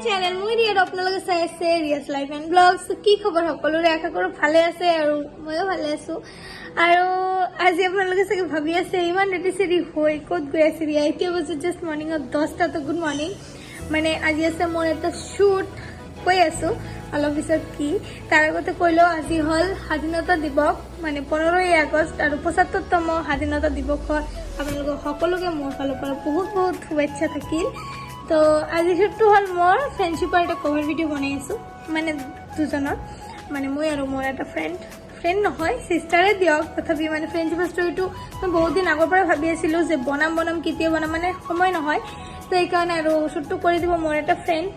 channel মই ৰিয়াত আপোনালোকে চাই আছে ৰিয়াস লাইফ এণ্ড ব্লগছ কি খবৰ সকলোৰে আশা কৰো ভালে আছে আৰু ময়ো ভালে আছো আৰু আজি আপোনালোকে চাগে ভাবি আছে ইমান ৰাতি চেৰি হৈ ক'ত গৈ আছে ৰিয়া এতিয়া বজে জাস্ট মৰ্নিং 10টা তো গুড মৰ্নিং মানে আজি আছে মোৰ এটা শুট কৈ আছো অলপ পিছত কি তাৰ আগতে কইলো আজি হল স্বাধীনতা দিৱস মানে 15 আগষ্ট আৰু 75তম স্বাধীনতা দিৱসৰ আপোনালোক সকলোকে মোৰ ফালৰ পৰা বহুত বহুত শুভেচ্ছা থাকিল तो आज शुटू हल मोर फ्रेंडशिपर एक कवर भिडिओ बनाई माने दुजनर माने मैं और मोर एक फ्रेंड নহয় सिस्टारे दियक तथापि माने फ्रेंडशिप स्टोरीটো मैं बहुत दिन आगर पर भाबी आছিলো যে বনাম কেতিয়া বনাম মানে সময় নহয় তো এই কাৰণে আৰু শুটটো কৰি দিব মোৰ একটা ফ্ৰেন্ড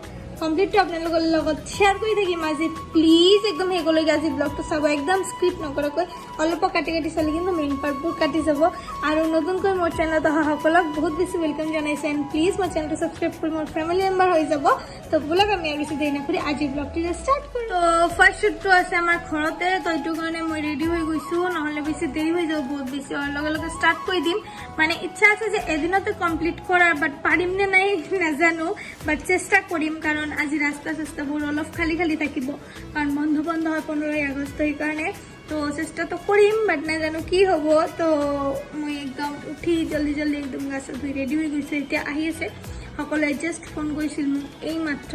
কমপ্লিট আপোনালোকৰ লগত শেয়াৰ কৰি থাকিম আজি প্লিজ একদম হেগলৈ আজি ব্লগটো চাব একদম স্ক্ৰিপ্ট নকৰাকৈ অলপ কাটি চালি কিন্তু মেইন পাৰ্টবোৰ কাটি যাব আৰু নতুনকৈ মোৰ চেনেলত অহা সকলক বহুত বেছি ওয়েলকাম জনাইছে এন্ড প্লিজ মোৰ চেনেলটো সাবস্ক্ৰাইব কৰি মোৰ ফ্যামিলি মেম্বাৰ হৈ যাব তো বলক আমি আৰু বেছি দেৰি নকৰি আজি ব্লগটো স্টাৰ্ট কৰো তো ফাৰ্স্ট শুটটো আছে আমাৰ ঘৰতে তো এইটো কাৰণে মই ৰেডি হৈ গৈছো নহলে বেছি দেৰি হৈ যাব বহুত বেছি আৰু লগে স্টাৰ্ট কৰি দিম মানে ইচ্ছা আছে যে এদিনতে কমপ্লিট কৰাৰ বাট পাৰিম নে নাই নাজানো বাট চেষ্টা কৰিম কাৰণ আজি ৰাস্তা বোৰ অলপ খালি থাকিব কাৰণ বন্ধ হয় 15 আগষ্ট এই কাৰণে তো চেষ্টা তো কৰিম বাট না জানো কি হ'ব তো মই একদম উঠি জলদি একদম গাছত ধুই ৰেডি হৈ গৈছো এতিয়া আহি আছে সকলে জাস্ট ফোন কৰিছিল মোক এই মাত্ৰ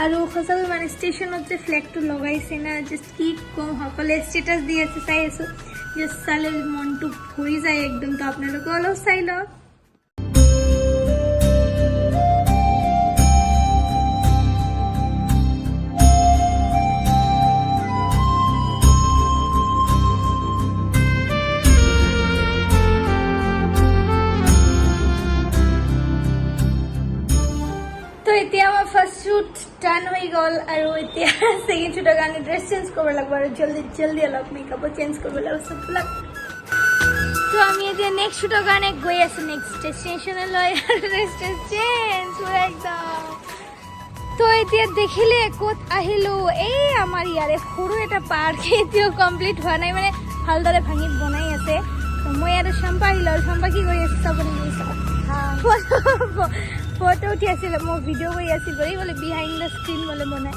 আৰু খসাকৈ মানে ষ্টেচনত যে ফ্ল্যাগটো লগাইছে না জাস্ট কি কম সকলে ষ্টেটাস দি আছে চাই আছো জাস্ট চালে মনটো ভৰি যায় একদম তো আপোনালোকে অলপ চাই লওক फर्स्ट शूट डन हो गल और इतना सेकेंड शूटर कारण ड्रेस चेंज कर लगे और जल्दी अलग मेकअप चेंज कर सब तो नेक्स्ट शूटर कारण गई आसो नेक्स्ट डेस्टिनेशन ड्रेस चेंज पूरा एकदम तो এতিয়া দেখিলে কত আহিলো এই আমার ইয়ারে সরু এটা পার্ক এতিয়াও কমপ্লিট হওয়া নাই মানে ভালদরে ভাঙি বনাই আছে তো মই আর শাম্পা আহিলো শাম্পা কি কৰি আছে চাবনি फोटो उठी आसिल मैं भिडिओ कर बोले बिहाइंड द स्क्रीन बोले बनाए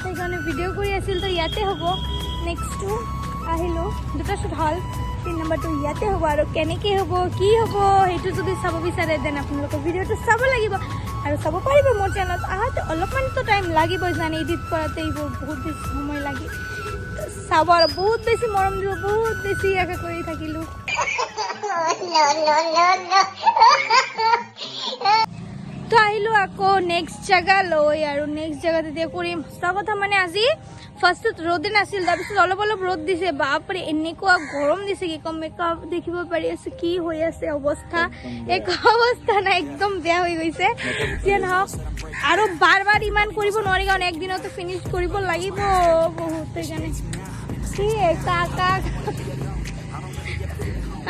সেইকাৰণে ভিডিও কৰি আছিল তো ইয়াতে হ'ব নেক্সট আহিলো দুটা শুট হল 3 নম্বৰটো ইয়াতে হ'ব আৰু কেনেকৈ হ'ব কি হ'ব হেতু যদি চাব বিচাৰে দেন আপোনালোকে ভিডিওটো চাব লাগিব আৰু চাব পাৰিব মোৰ চেনেলত আহাতে অলপমান তো টাইম লাগিব জানি এডিট কৰাতে এইবোৰ বহুত বেছি সময় লাগে চাব আৰু বহুত বেছি মৰম দিব বহুত বেছি আশা কৰি থাকিলো তো আহিলো আকৌ নেক্সট জায়গা লৈ আৰু নেক্সট জায়গাতে দিয়া কৰিম সঁচা কথা মানে আজি ফাৰ্ষ্টত ৰ'দে নাছিল তাৰপিছত অলপ ৰ'দ দিছে বাপৰে এনেকুৱা গৰম দিছে কি কম মেকআপ দেখিব পাৰি আছে কি হৈ আছে অৱস্থা এক অৱস্থা না একদম বেয়া হৈ গৈছে যেন হওক আৰু বাৰ ইমান কৰিব নোৱাৰি কাৰণ একদিনতে ফিনিশ কৰিব লাগিব বহুত সেইকাৰণে কি কাকা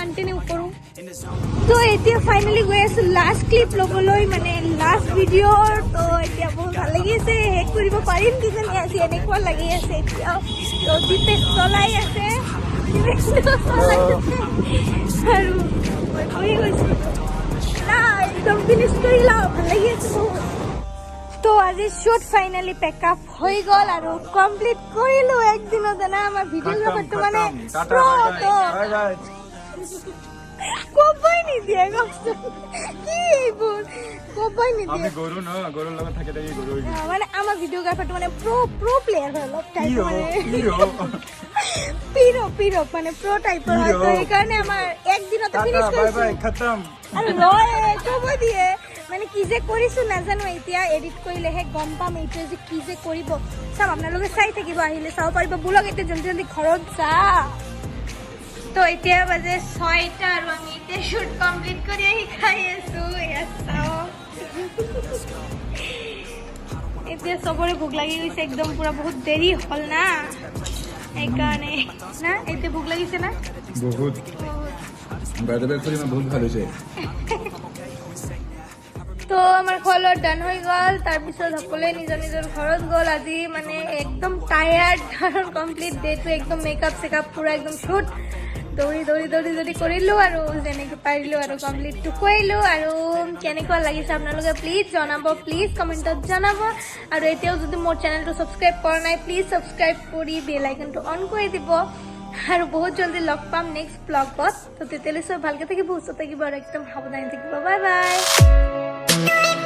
कंटिन्यू करूँ तो এতিয়া ফাইনালি গৈ আছো লাষ্ট ক্লিপ লবলৈ মানে লাষ্ট ভিডিও তো এতিয়া বহুত ভাল লাগিছে হেক কৰিব পাৰিম কিজানি আজি এনেকুৱা লাগি আছে এতিয়া তো দিতে চলাই আছে আৰু মই কৰি গৈছো না একদম ফিনিশ কৰিলা ভাল লাগি আছে বহুত তো আজি শুট ফাইনালি পেকআপ হৈ গল আৰু কমপ্লিট কৰিলো একদিনতে না আমাৰ ভিডিওগ্ৰাফাৰটো মানে প্ৰো তো কবাই নি দিয়ে কি এইবোৰ কবাই নি দিয়ে আমি গৰু ন গৰুৰ লগত থাকে থাকি গৰু মানে আমাৰ ভিডিওগ্ৰাফাৰটো মানে প্ৰো প্লেয়াৰ হয় অলপ টাইপ মানে পিৰো মানে প্ৰো টাইপৰ হয় তো এই কাৰণে আমাৰ একদিনতে ফিনিশ কৰিছো বাই খতম আৰু লয় কব দিয়ে মানে কি যে কৰিছো নাজানো এতিয়া এডিট কৰিলেহে গম পাম এইটো যে কি যে কৰিব সব আপোনালোকে চাই থাকিব আহিলে চাব পাৰিব ব্লগ এতিয়া জলদি ঘৰত যা তো এতিয়া বাজে 6টা আৰু আমি এতিয়া শুট কমপ্লিট কৰি আহি খাই আছো চাও এতিয়া সবৰে ভোক লাগি গৈছে একদম পুৰা বহুত দেৰি হল না এইকাৰণে না এতিয়া ভোক লাগিছে না বহুত বাইদেউ কৰি বহুত ভাল হৈছে তো আমাৰ খোৱা ডান হৈ গ'ল তাৰপিছত সকলোৱে নিজৰ নিজৰ ঘৰত গ'ল আজি মানে একদম টায়াৰ্ড আৰু কমপ্লিট ডেটো একদম মেকআপ চেকআপ পুৰা একদম শ্বুট দৌৰি দৌৰি দৌৰি দৌৰি কৰিলোঁ আৰু যেনেকৈ পাৰিলোঁ আৰু কমপ্লিটটো কৰিলোঁ আৰু কেনেকুৱা লাগিছে আপোনালোকে প্লিজ জনাব প্লিজ কমেণ্টত জনাব আৰু এতিয়াও যদি মোৰ চেনেলটো ছাবস্ক্ৰাইব কৰা নাই প্লিজ ছাবস্ক্ৰাইব কৰি বেল আইকনটো অন কৰি দিব আৰু বহুত জলদি লগ পাম নেক্সট ব্লগত তো তেতিয়ালৈ চব ভালকৈ থাকিব সুস্থ থাকিব আৰু একদম সাৱধানে থাকিব বাই বাই